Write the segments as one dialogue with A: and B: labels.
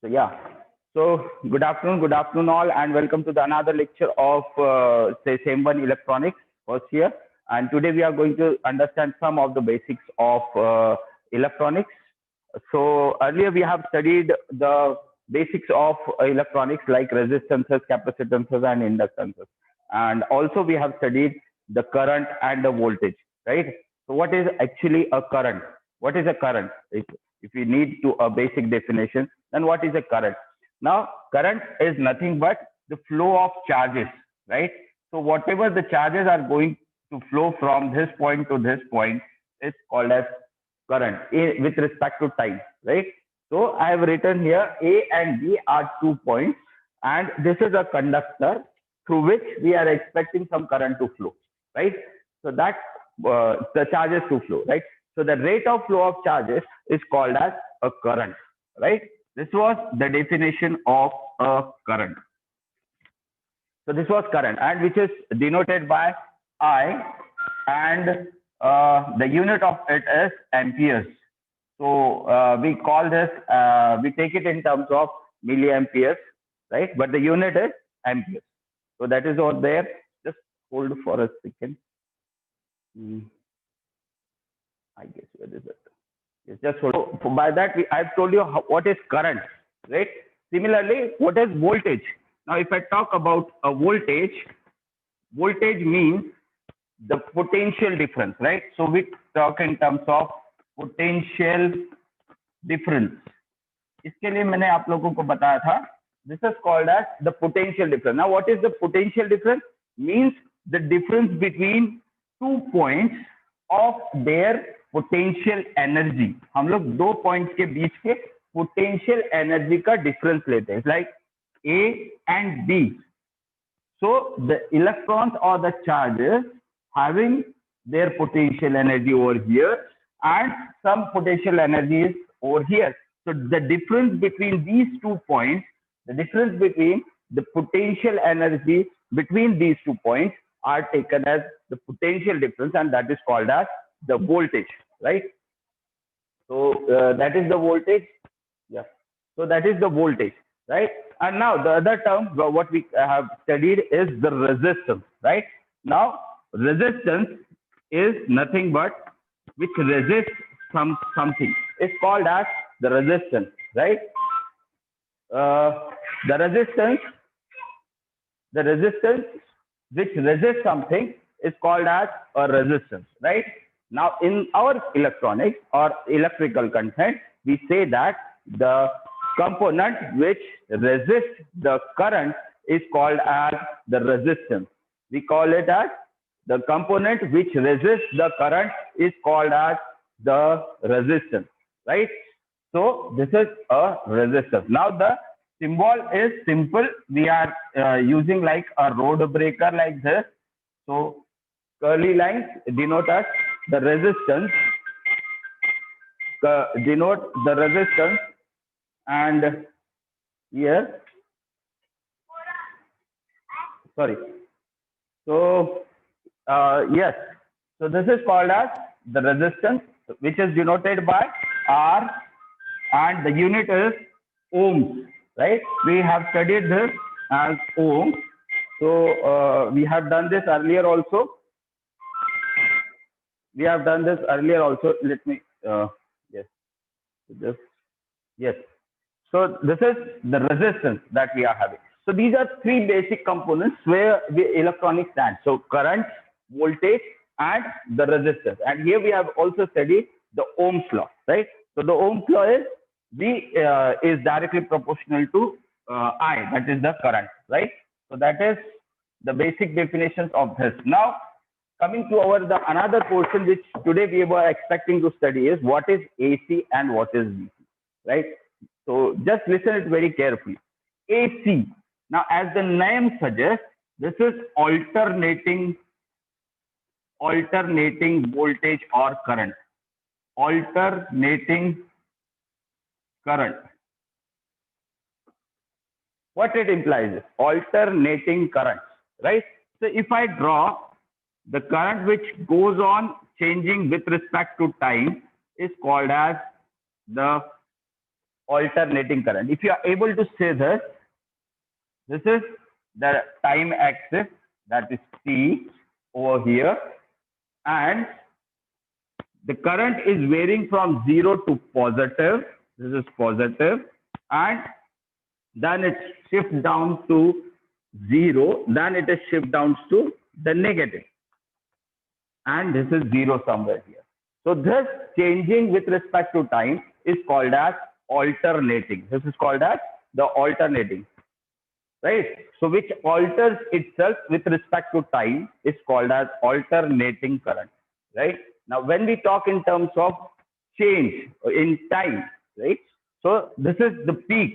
A: So yeah. So good afternoon all, and welcome to the another lecture of say same one electronics first year. And today we are going to understand some of the basics of electronics. So earlier we have studied the basics of electronics like resistances, capacitances, and inductances, and also we have studied the current and the voltage. Right. So what is actually a current? What is a current? If we need to a basic definition, then what is a current? Now, current is nothing but the flow of charges, right? So whatever the charges are going to flow from this point to this point is called as current with respect to time, right? So I have written here A and B are 2 points, and this is a conductor through which we are expecting some current to flow, right? So that the charges to flow, right? So the rate of flow of charges is called as a current, right? This was the definition of a current. So this was current, and which is denoted by I, and the unit of it is amperes. So we call this, we take it in terms of milliamperes, right? But the unit is amperes. So that is over there. Just hold for a second. I guess where is it? Yes, just hold. So by that, I've told you what is current, right? Similarly, what is voltage? Now, if I talk about a voltage, voltage means the potential difference, right? So we talk in terms of potential difference. इसके लिए मैंने आप लोगों को बताया था. This is called as the potential difference. Now, what is the potential difference? Means the difference between 2 points of their potential energy. हम लोग 2 points के बीच के potential energy का difference लेते हैं. Like A and B. So the electrons or the charges having their potential energy over here and some potential energy is over here. So the difference between these 2 points, the difference between the potential energy between these 2 points are taken as the potential difference, and that is called as the voltage, right? So that is the voltage. Yeah. So that is the voltage, right? And now the other term what we have studied is the resistance, right? Now resistance is nothing but which resists something. It's called as the resistance, right? The resistance which resists something is called as a resistance, right? Now, in our electronics or electrical content, we say that the component which resists the current is called as the resistance. We call it as the component which resists the current is called as the resistance, right? So this is a resistance. Now the symbol is simple. We are using like a road breaker like this. So curly lines denote as the resistance, denote the resistance, and here, sorry. So yes, so this is called as the resistance, which is denoted by R, and the unit is ohms, right? We have studied this as ohm. So we have done this earlier also. Let me yes, yes. So this is the resistance that we are having. So these are 3 basic components where the electronics stand. So current, voltage, and the resistance. And here we have also studied the Ohm's law, right? So the Ohm's law is V is directly proportional to I, that is the current, right? So that is the basic definitions of this. Now, coming to another portion which today we were expecting to study is what is AC and what is DC, right? So just listen it very carefully. AC. Now, as the name suggests, this is alternating voltage or current. Alternating current. What it implies is alternating current, right? So if I draw the current which goes on changing with respect to time is called as the alternating current. If you are able to say this, this is the time axis, that is T over here, and the current is varying from 0 to positive. This is positive, and then it shifts down to 0, then it is shift down to the negative, and this is 0 somewhere here. So this changing with respect to time is called as alternating. This is called as the alternating, right? So which alters itself with respect to time is called as alternating current, right? Now when we talk in terms of change in time, right? So this is the peak.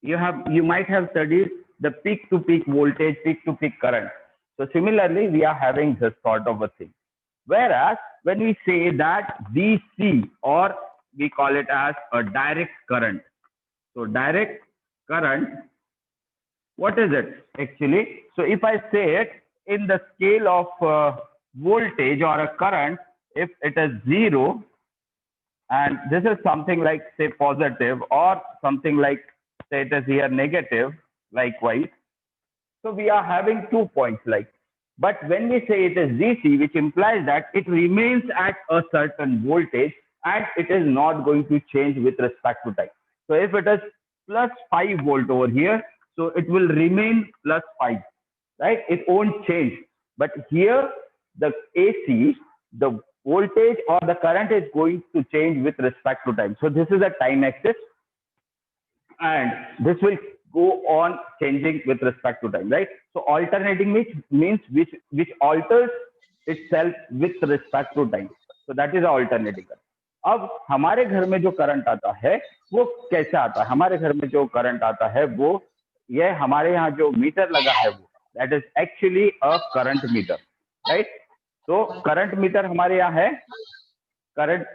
A: You might have studied the peak to peak voltage, peak to peak current. So similarly, we are having this sort of a thing. Whereas when we say that DC, or we call it as a direct current. So direct current, what is it actually? So if I say it in the scale of voltage or a current, if it is 0, and this is something like say positive, or something like say it is here negative, likewise. So we are having 2 points like. But when we say it is DC, which implies that it remains at a certain voltage and it is not going to change with respect to time. So if it is plus 5 volt over here, so it will remain plus 5, right? It won't change. But here, the AC, the voltage or the current is going to change with respect to time. So this is a time axis, and this will go on changing with respect to time, right? So alternating means which alters itself with respect to time. So that is alternating current. अब हमारे घर में जो current आता है वो कैसे आता है? हमारे घर में जो करंट आता है वो ये हमारे यहाँ जो मीटर लगा है वो that is actually a current metre, right? तो करंट मीटर हमारे यहाँ है करंट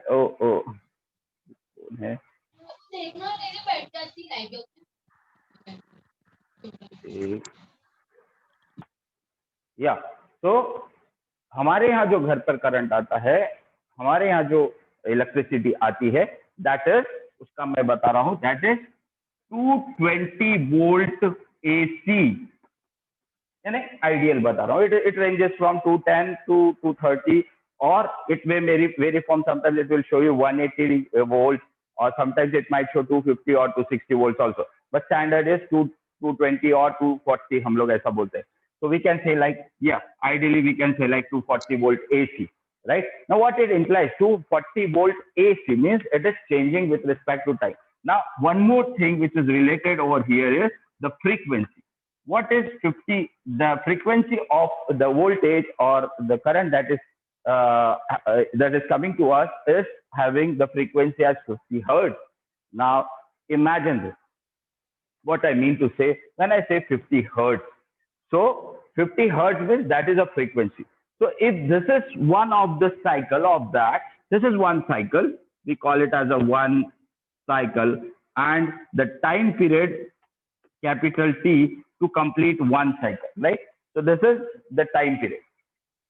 A: है या तो हमारे यहाँ जो घर पर करंट आता है, हमारे यहाँ जो इलेक्ट्रिसिटी आती है, दैट इज, उसका मैं बता रहा हूँ, दैट इज 220 वोल्ट एसी, यानी आइडियल बता रहा हूँ. It ranges from 210 to 230, or it may vary from, sometimes it will show you 180 volts, or sometimes it might show 250 or 260 volts also, but standard is 220 or 240, हम लोग ऐसा बोलते हैं. So we can say like, yeah, ideally we can say like 240 volt AC, right? Now what it implies, 240 volt AC means it is changing with respect to time. Now one more thing which is related over here is the frequency. What is 50? The frequency of the voltage or the current that is coming to us is having the frequency as 50 hertz. Now imagine this. What I mean to say when I say 50 hertz. So 50 hertz means that is a frequency. So if this is one of the cycle of that, this is one cycle, we call it as a one cycle, and the time period capital T to complete one cycle, right? So this is the time period.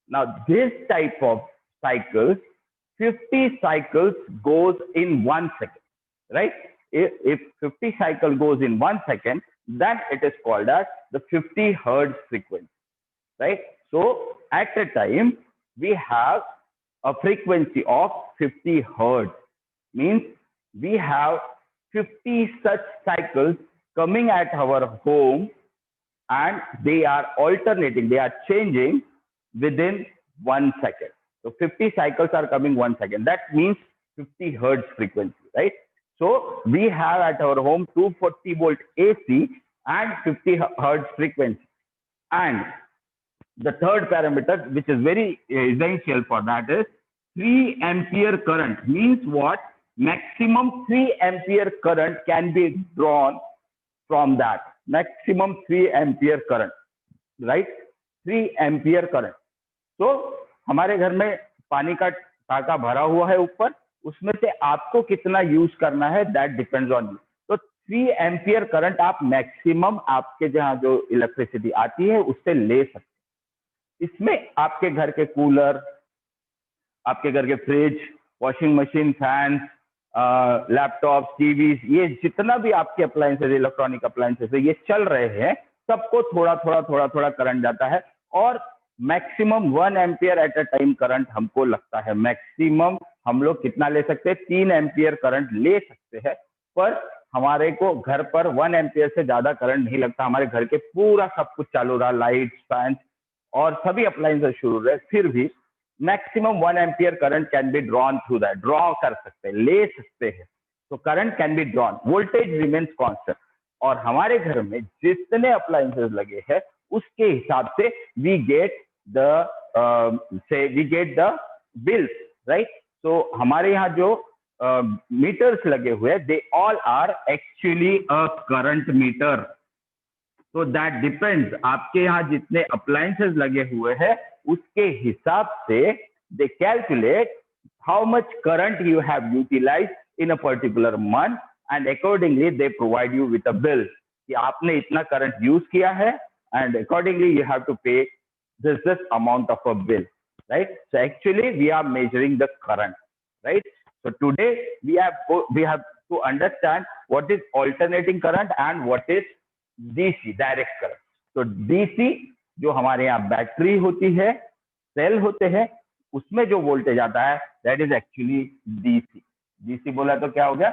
A: Now this type of cycles, 50 cycles goes in 1 second, right? If 50 cycle goes in 1 second, then it is called as the 50 hertz frequency, right? So at a time we have a frequency of 50 hertz, means we have 50 such cycles coming at our home, and they are alternating, they are changing within 1 second. So 50 cycles are coming 1 second. That means 50 hertz frequency, right? So we have at our home 240 volt AC and 50 hertz frequency. And the third parameter, which is very essential for that, is 3 ampere current. Means what? Maximum 3 ampere current can be drawn from that. Maximum 3 ampere current, right? 3 ampere current. तो हमारे घर में पानी का टाका भरा हुआ है ऊपर, उसमें से आपको कितना यूज करना है, दैट डिपेंड्स ऑन यू. तो 3 एम्पियर करंट आप मैक्सिमम आपके जहां जो इलेक्ट्रिसिटी आती है उससे ले सकते हैं. इसमें आपके घर के कूलर, आपके घर के fridge, washing machine, fans, laptop, TVs, ये जितना भी आपके अप्लायंसेस, इलेक्ट्रॉनिक अप्लायंसेस है, ये चल रहे हैं, सबको थोड़ा थोड़ा करंट जाता है। और maximum 1 ampere at a time current हमको लगता है। मैक्सिमम हम लोग कितना ले सकते हैं? 3 एम्पियर करंट ले सकते हैं, पर हमारे को घर पर 1 एम्पियर से ज्यादा करंट नहीं लगता। हमारे घर के पूरा सब कुछ चालू रहा, लाइट, फैन और सभी अप्लायंसेस शुरू रहे, फिर भी maximum 1 ampere current can be drawn through that. Draw कर सकते हैं, ले सकते हैं। तो current can be drawn, voltage remains constant. और हमारे घर में जितने अप्लायंसेस लगे हैं उसके हिसाब से we get the bills, right. तो हमारे यहाँ जो मीटर्स लगे हुए हैं, they all are actually a current meter. तो दैट डिपेंड्स, आपके यहाँ जितने अप्लायंसेस लगे हुए हैं उसके हिसाब से they calculate how much current you have utilised in a particular month, and accordingly they provide you with a bill कि आपने इतना करंट यूज किया है, and accordingly you have to pay this amount of a bill, right? So actually we are measuring the current, right? So today we have to understand what is alternating current and what is DC, direct current. तो DC जो हमारे यहाँ battery होती है, cell होते हैं, उसमें जो वोल्टेज आता है that is actually DC। DC बोला तो क्या हो गया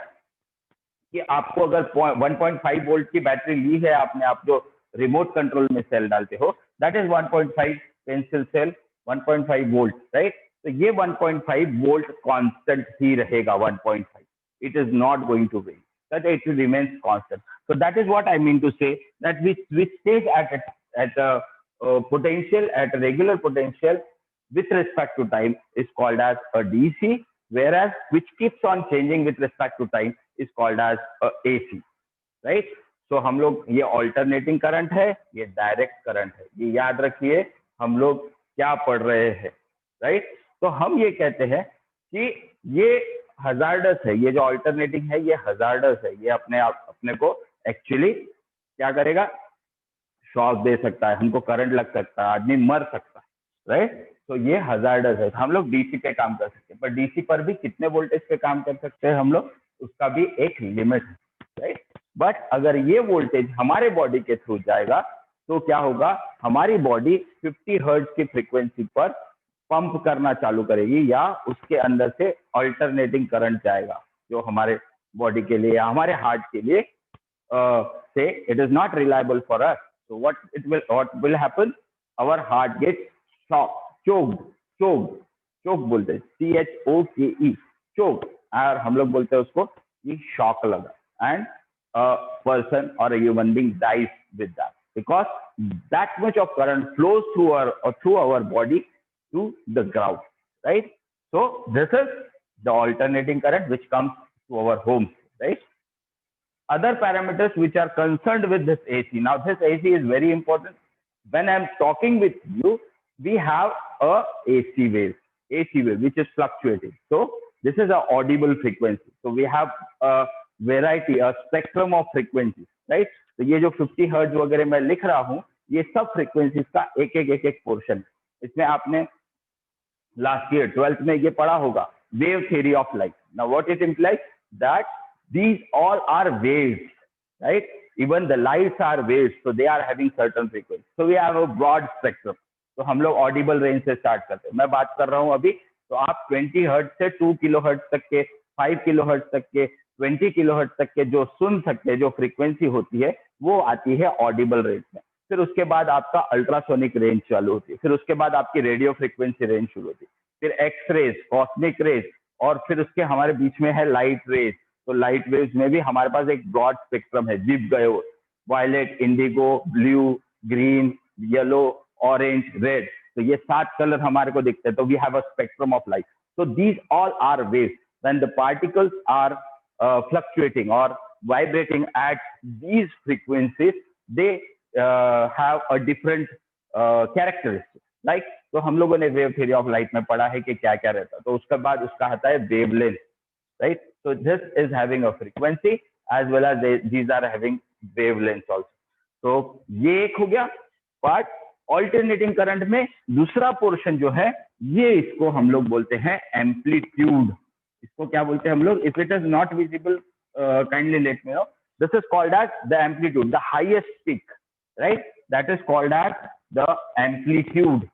A: कि आपको अगर 1.5 वोल्ट की बैटरी ली है आपने, आप जो रिमोट कंट्रोल में सेल डालते हो, that is 1.5 pencil cell, 1.5 volt, right. तो ये 1.5 वोल्ट कांस्टेंट ही रहेगा, 1.5, it is not going to vary, that it remains constant. So that is what I mean to say, that which stays at a potential, at a regular potential with respect to time is called as a DC, whereas which keeps on changing with respect to time is called as a AC, right? So हम लोग, ये alternating current है, ये direct current है, ये याद रखिए हम लोग क्या पढ़ रहे हैं, राइट। तो हम ये कहते हैं कि ये हजार्डस है, ये जो ऑल्टरनेटिंग है ये हजार्डस है, ये अपने को एक्चुअली क्या करेगा, शॉक दे सकता है, हमको करंट लग सकता है, आदमी मर सकता है, राइट। तो ये हजार्डस है। हम लोग डीसी पे काम कर सकते हैं, पर डीसी पर भी कितने वोल्टेज पे काम कर सकते हैं हम लोग, उसका भी एक लिमिट है, राइट। बट अगर ये वोल्टेज हमारे बॉडी के थ्रू जाएगा तो क्या होगा, हमारी बॉडी 50 हर्ट्ज की फ्रीक्वेंसी पर पंप करना चालू करेगी, या उसके अंदर से अल्टरनेटिंग करंट जाएगा जो हमारे बॉडी के लिए या हमारे हार्ट के लिए से it is not reliable for us. So what will happen? Our heart gets choked बोलते हैं, CHOKE, choke, और हम लोग बोलते हैं उसको कि शॉक लगा, and a person or a human being dies with that, because that much of current flows through our body to the ground, right? So this is the alternating current which comes to our homes, right? Other parameters which are concerned with this AC. Now this AC is very important. When I'm talking with you, we have a AC wave which is fluctuating. So this is an audible frequency. So we have a variety, a spectrum of frequencies, right? तो ये जो 50 hertz वगैरह मैं लिख रहा हूँ, ये सब फ्रीक्वेंसीज का एक पोर्शन। इसमें आपने लास्ट ईयर 12th में ये पढ़ा होगा, wave theory of light. Now what it implies, that these all are waves, right? Even the lights are waves, so they are having certain frequency. So we have a broad spectrum. तो हम लोग Audible range से start करते हैं। मैं बात कर रहा हूँ अभी, तो आप 20 हर्ट्ज से 2 किलो हर्ट्ज तक के, 5 किलो हर्ट्ज तक के, 20 किलो हर्ट्ज तक के जो सुन सकते हैं, जो फ्रीक्वेंसी होती है वो आती है ऑडिबल रेंज में। फिर उसके बाद आपका अल्ट्रासोनिक रेंज चालू होती है, फिर उसके बाद आपकी रेडियो फ्रीक्वेंसी रेंज शुरू होती है, फिर एक्स रेज, कॉस्मिक रेज, और फिर उसके हमारे बीच में है लाइट रेज। तो लाइट वेव्स में भी हमारे पास एक ब्रॉड स्पेक्ट्रम है, जिप गए, violet, indigo, blue, green, yellow, orange, red. तो ये 7 कलर हमारे को दिखते हैं। तो we have a spectrum of light. So these all are waves. When the particles are fluctuating or vibrating at these frequencies, they have a different characteristics. Like, तो हम लोगों ने वेव थ्योरी ऑफ लाइट में पढ़ा है कि क्या क्या रहता है, तो उसके बाद उसका आता है wavelength, right? So this is having a frequency as well as these are having wavelengths also. तो ये एक हो गया पार्ट। ऑल्टरनेटिंग करंट में दूसरा पोर्शन जो है, ये इसको हम लोग बोलते हैं एम्पलीट्यूड। इसको क्या बोलते हैं हम लोग? If it is not visible, kindly let me know. This is called as the amplitude, the highest peak, right? That is called as the amplitude.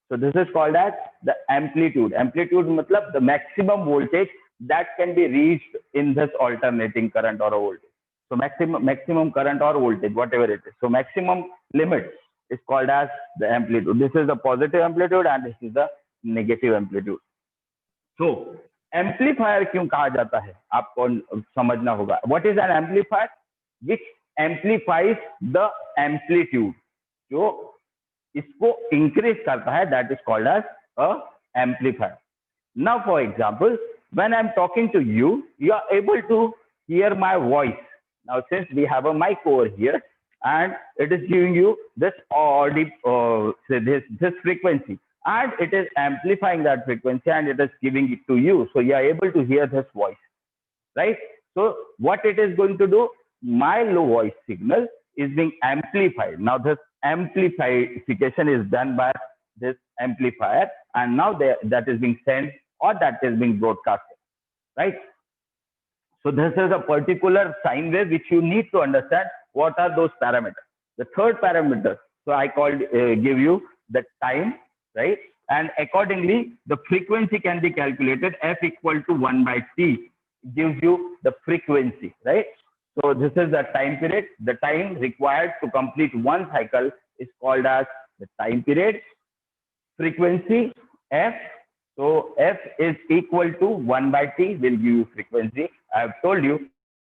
A: So this is called as the amplitude. Amplitude matlab the maximum voltage that can be reached in this alternating current or a voltage. So maximum current or voltage, whatever it is. So maximum limit is called as the amplitude. This is the positive amplitude and this is the negative amplitude. So amplifier क्यों कहा जाता है आपको समझना होगा. What is an amplifier? Which amplifies the amplitude, जो इसको increase करता है, that is called as a amplifier. Now for example, when I am talking to you, you are able to hear my voice. Now since we have a mic over here and it is giving you this this frequency, and it is amplifying that frequency and it is giving it to you, so you are able to hear this voice, right? So what it is going to do, my low voice signal is being amplified. Now this amplification is done by this amplifier, and now that is being sent or that is being broadcasted, right? So this is a particular sine wave which you need to understand what are those parameters. The third parameter, so I called give you the time, right? And accordingly, the frequency can be calculated. F equal to 1 by t gives you the frequency, right? So this is the time period. The time required to complete one cycle is called as the time period. Frequency F. So F is equal to 1 by t will give you frequency. I have told you